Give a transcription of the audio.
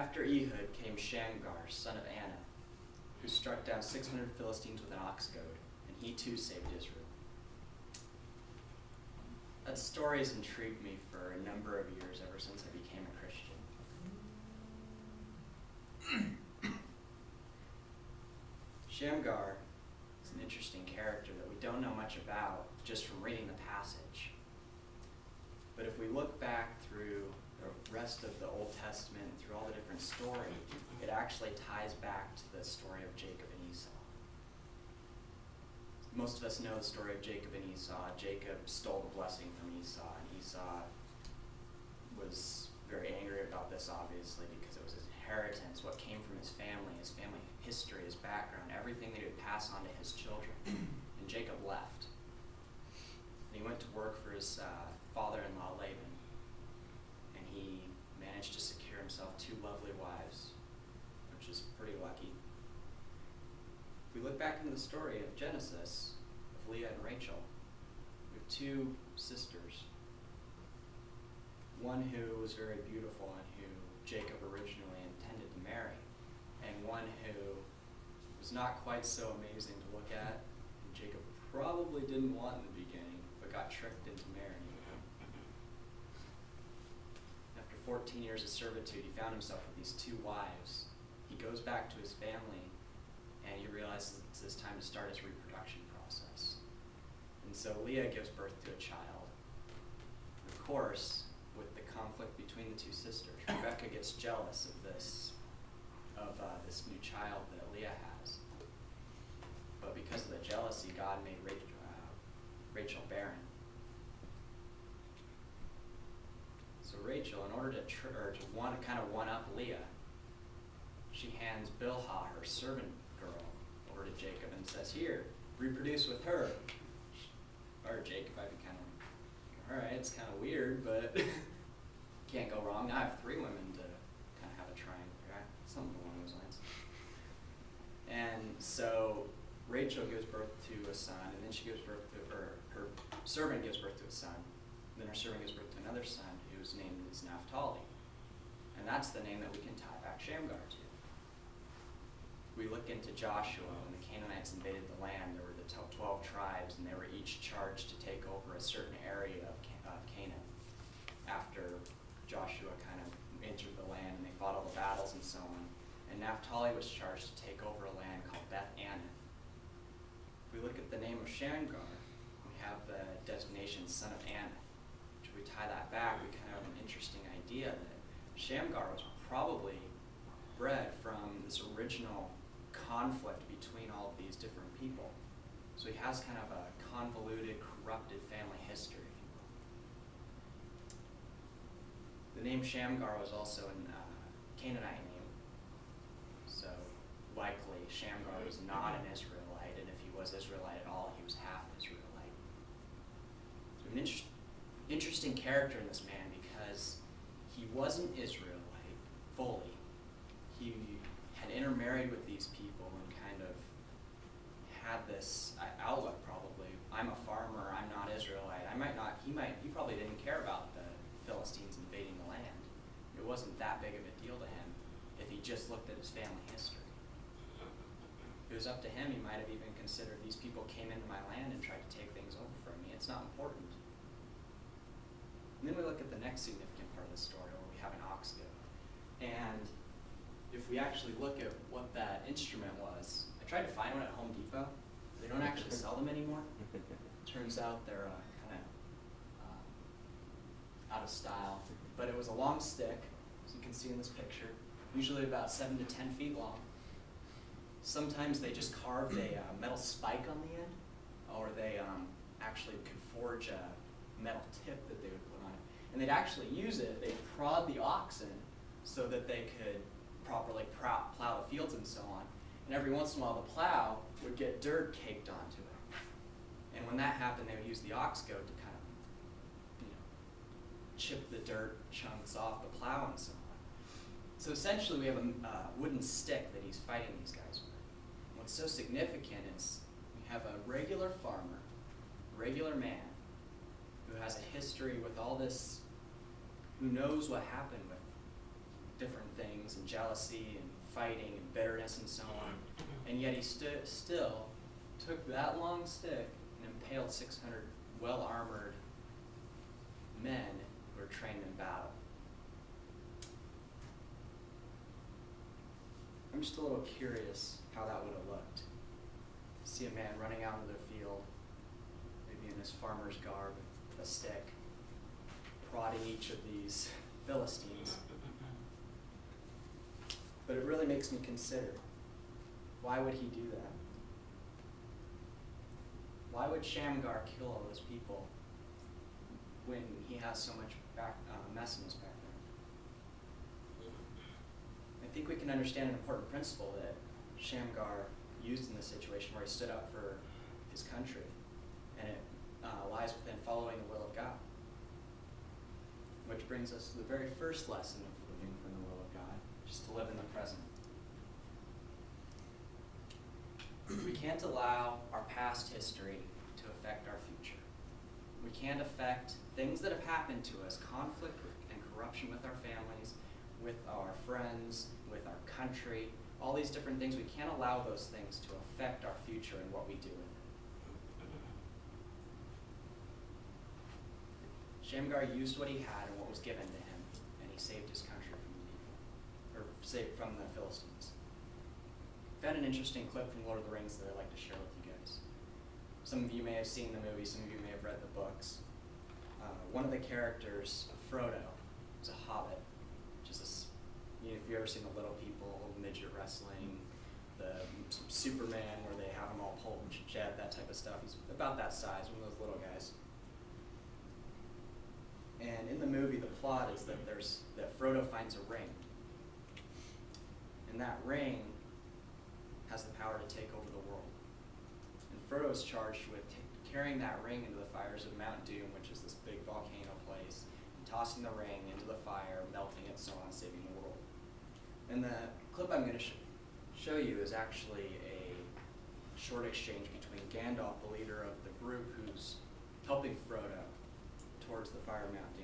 After Ehud came Shamgar, son of Anath, who struck down 600 Philistines with an ox goad, and he too saved Israel. That story has intrigued me for a number of years, ever since I became a Christian. Shamgar is an interesting character that we don't know much about just from reading the passage. But if we look back through the rest of the Old Testament, through all the different stories, it actually ties back to the story of Jacob and Esau. Most of us know the story of Jacob and Esau. Jacob stole the blessing from Esau, and Esau was very angry about this, obviously, because it was his inheritance, what came from his family history, his background, everything that he would pass on to his children. And Jacob left. And he went to work for his father-in-law, Laban, and he managed to secure himself 2 lovely wives, which is pretty lucky. If we look back into the story of Genesis, of Leah and Rachel, we have 2 sisters. One who was very beautiful and who Jacob originally intended to marry, and one who was not quite so amazing to look at, and Jacob probably didn't want in the beginning, but got tricked into marrying. After 14 years of servitude, he found himself with these 2 wives. He goes back to his family, and he realizes it's his time to start his reproduction process. And so Leah gives birth to a child. Of course, with the conflict between the 2 sisters, Rebecca gets jealous of this new child that Leah has. But because of the jealousy, God made Rachel barren. So Rachel, in order to kind of one-up Leah, she hands Bilhah, her servant girl, over to Jacob and says, "Here, reproduce with her." Or Jacob, I'd be kind of, all right, it's kind of weird, but can't go wrong. Now I have 3 women to kind of have a triangle, right? Something along those lines. And so Rachel gives birth to a son, and then she gives birth to, her servant gives birth to a son. Then her servant gives birth to another son whose name is Naphtali. And that's the name that we can tie back Shamgar to. We look into Joshua, when the Canaanites invaded the land, there were the 12 tribes, and they were each charged to take over a certain area of Canaan. After Joshua kind of entered the land, and they fought all the battles and so on. And Naphtali was charged to take over a land called Beth Anath. If we look at the name of Shamgar, we have the designation son of Anath. If we tie that back, we kind of have an interesting idea that Shamgar was probably bred from this original conflict between all of these different people. So he has kind of a convoluted, corrupted family history, if you will. The name Shamgar was also a Canaanite name. So likely Shamgar was not an Israelite, and if he was Israelite at all, he was half Israelite. So an interesting character in this man, because he wasn't Israelite fully. He had intermarried with these people and kind of had this outlook, probably. I'm a farmer, I'm not Israelite. He probably didn't care about the Philistines invading the land. It wasn't that big of a deal to him if he just looked at his family history. If it was up to him, he might have even considered, these people came into my land and tried to take things over from me. It's not important. And then we look at the next significant part of the story, where we have an ox goad. And if we actually look at what that instrument was, I tried to find one at Home Depot. They don't actually sell them anymore. Turns out they're kind of out of style. But it was a long stick, as you can see in this picture, usually about 7 to 10 feet long. Sometimes they just carved a metal spike on the end, or they actually could forge a metal tip that they would put on it. And they'd actually use it, they'd prod the oxen so that they could properly plow the fields and so on. And every once in a while the plow would get dirt caked onto it. And when that happened, they would use the ox goad to kind of, chip the dirt chunks off the plow and so on. So essentially we have a wooden stick that he's fighting these guys with. What's so significant is we have a regular farmer, regular man, who has a history with all this, who knows what happened with different things, and jealousy, and fighting, and bitterness, and so on. And yet he still took that long stick and impaled 600 well-armored men who were trained in battle. I'm just a little curious how that would have looked. See a man running out into the field, maybe in his farmer's garb, with a stick, prodding each of these Philistines. But it really makes me consider, why would he do that? Why would Shamgar kill all those people when he has so much mess in his background? I think we can understand an important principle that Shamgar used in this situation where he stood up for his country, and it lies within following the will of God. Which brings us to the very first lesson of living from the will of God, just to live in the present. We can't allow our past history to affect our future. We can't affect things that have happened to us, conflict and corruption with our families, with our friends, with our country, all these different things. We can't allow those things to affect our future and what we do with it. Shamgar used what he had and what was given to him, and he saved his country from the people, or saved from the Philistines. I found an interesting clip from Lord of the Rings that I'd like to share with you guys. Some of you may have seen the movie, some of you may have read the books. One of the characters, Frodo, is a hobbit, which is if you've ever seen the Little People, midget wrestling, the Superman where they have him all pulled and jet, that type of stuff. He's about that size, one of those little guys. And in the movie, the plot is that Frodo finds a ring. And that ring has the power to take over the world. And Frodo is charged with carrying that ring into the fires of Mount Doom, which is this big volcano place, and tossing the ring into the fire, melting it, so on, saving the world. And the clip I'm going to show you is actually a short exchange between Gandalf, the leader of the group who's helping Frodo towards the fire of Mount Doom.